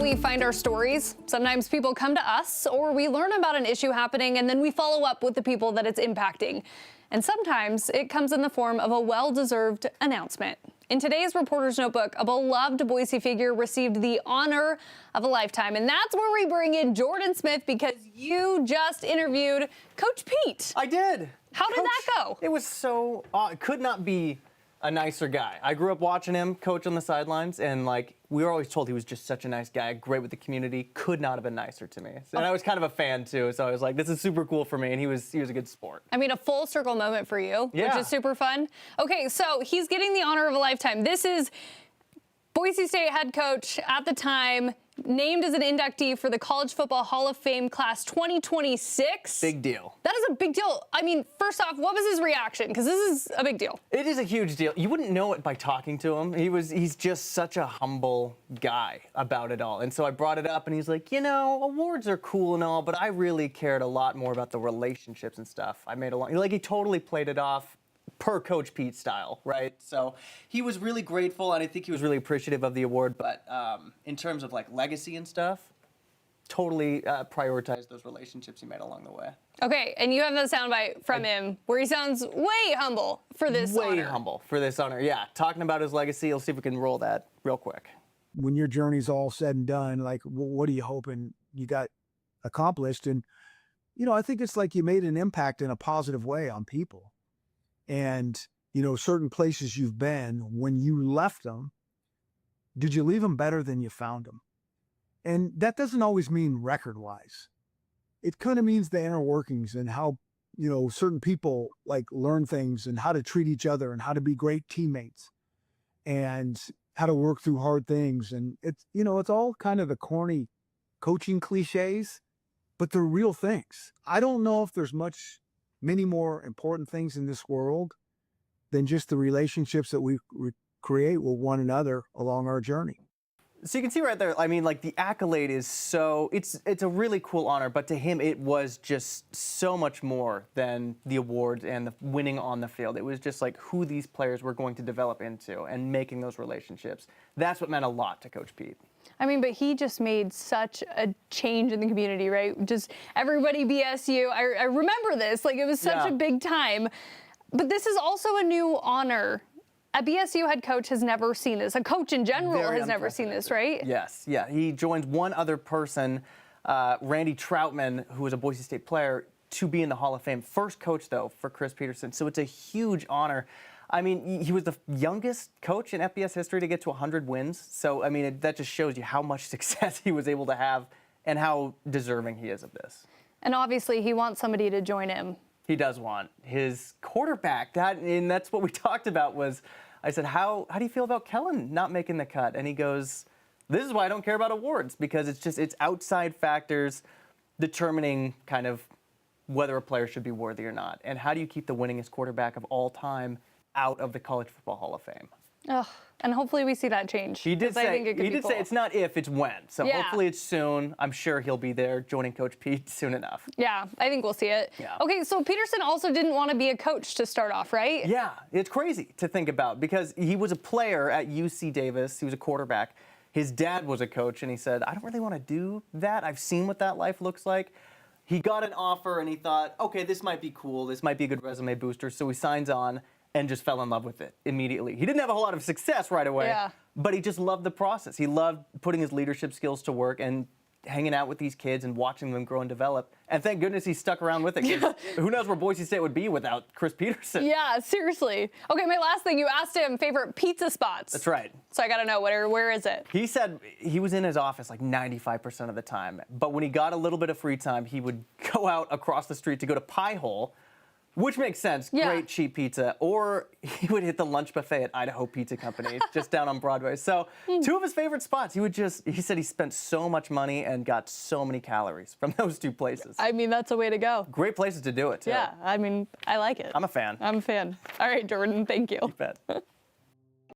we find our stories. Sometimes people come to us, or we learn about an issue happening and then we follow up with the people that it's impacting. And sometimes it comes in the form of a well-deserved announcement. In today's Reporter's Notebook, a beloved Boise figure received the honor of a lifetime. And that's where we bring in Jordan Smith, because you just interviewed Coach Pete. I did. How did that go? It was so, it could not be a nicer guy. I grew up watching him coach on the sidelines, and we were always told he was just such a nice guy, great with the community. Could not have been nicer to me. And I was kind of a fan too, so I was like, this is super cool for me, and he was a good sport. I mean, a full circle moment for you, yeah, which is super fun. Okay, so he's getting the honor of a lifetime. This is Boise State head coach at the time, named as an inductee for the College Football Hall of Fame class 2026. Big deal. That is a big deal. I mean, first off, what was his reaction? Because this is a big deal. It is a huge deal. You wouldn't know it by talking to him. He's just such a humble guy about it all. And so I brought it up, and he's like, you know, awards are cool and all, but I really cared a lot more about the relationships and stuff I made along. He totally played it off per Coach Pete style, right? So he was really grateful, and I think he was really appreciative of the award. But in terms of legacy and stuff, totally prioritized those relationships he made along the way. Okay, and you have that soundbite from him where he sounds way humble for this honor. Way humble for this honor, yeah. Talking about his legacy, let's see if we can roll that real quick. When your journey's all said and done, what are you hoping you got accomplished? And, I think it's like you made an impact in a positive way on people. And, certain places you've been, when you left them, did you leave them better than you found them? And that doesn't always mean record-wise. It kind of means the inner workings and how, certain people learn things and how to treat each other and how to be great teammates and how to work through hard things. And it's all kind of the corny coaching cliches, but they're real things. I don't know if there's many more important things in this world than just the relationships that we create with one another along our journey. So you can see right there, I mean, the accolade is so, it's a really cool honor, but to him it was just so much more than the awards and the winning on the field. It was just who these players were going to develop into and making those relationships. That's what meant a lot to Coach Pete. I mean, but he just made such a change in the community, right? Just everybody BSU. I remember this. It was such a big time. But this is also a new honor. A BSU head coach has never seen this. A coach in general has never seen this, right? Yes, yeah. He joins one other person, Randy Troutman, who was a Boise State player, to be in the Hall of Fame. First coach, though, for Chris Petersen. So it's a huge honor. I mean, he was the youngest coach in FBS history to get to 100 wins. So, I mean, that just shows you how much success he was able to have and how deserving he is of this. And obviously, he wants somebody to join him. He does want his quarterback. And that's what we talked about was, I said, how do you feel about Kellen not making the cut? And he goes, this is why I don't care about awards, because it's outside factors determining kind of whether a player should be worthy or not. And how do you keep the winningest quarterback of all time out of the College Football Hall of Fame? Oh, and hopefully we see that change. He did say it's not if, it's when. So hopefully it's soon. I'm sure he'll be there joining Coach Pete soon enough. Yeah, I think we'll see it. Yeah. Okay, so Petersen also didn't want to be a coach to start off, right? Yeah, it's crazy to think about because he was a player at UC Davis. He was a quarterback. His dad was a coach, and he said, I don't really want to do that. I've seen what that life looks like. He got an offer, and he thought, okay, this might be cool. This might be a good resume booster. So he signs on and just fell in love with it immediately. He didn't have a whole lot of success right away, but he just loved the process. He loved putting his leadership skills to work and hanging out with these kids and watching them grow and develop. And thank goodness he stuck around with it. Who knows where Boise State would be without Chris Petersen? Yeah, seriously. Okay, my last thing, you asked him favorite pizza spots. That's right. So I got to know, where is it? He said he was in his office 95% of the time. But when he got a little bit of free time, he would go out across the street to go to Pie Hole, which makes sense. Yeah. Great cheap pizza. Or he would hit the lunch buffet at Idaho Pizza Company, just down on Broadway. So two of his favorite spots. He said he spent so much money and got so many calories from those two places. I mean, that's a way to go. Great places to do it, too. Yeah, I mean, I like it. I'm a fan. I'm a fan. All right, Jordan, thank you. You bet.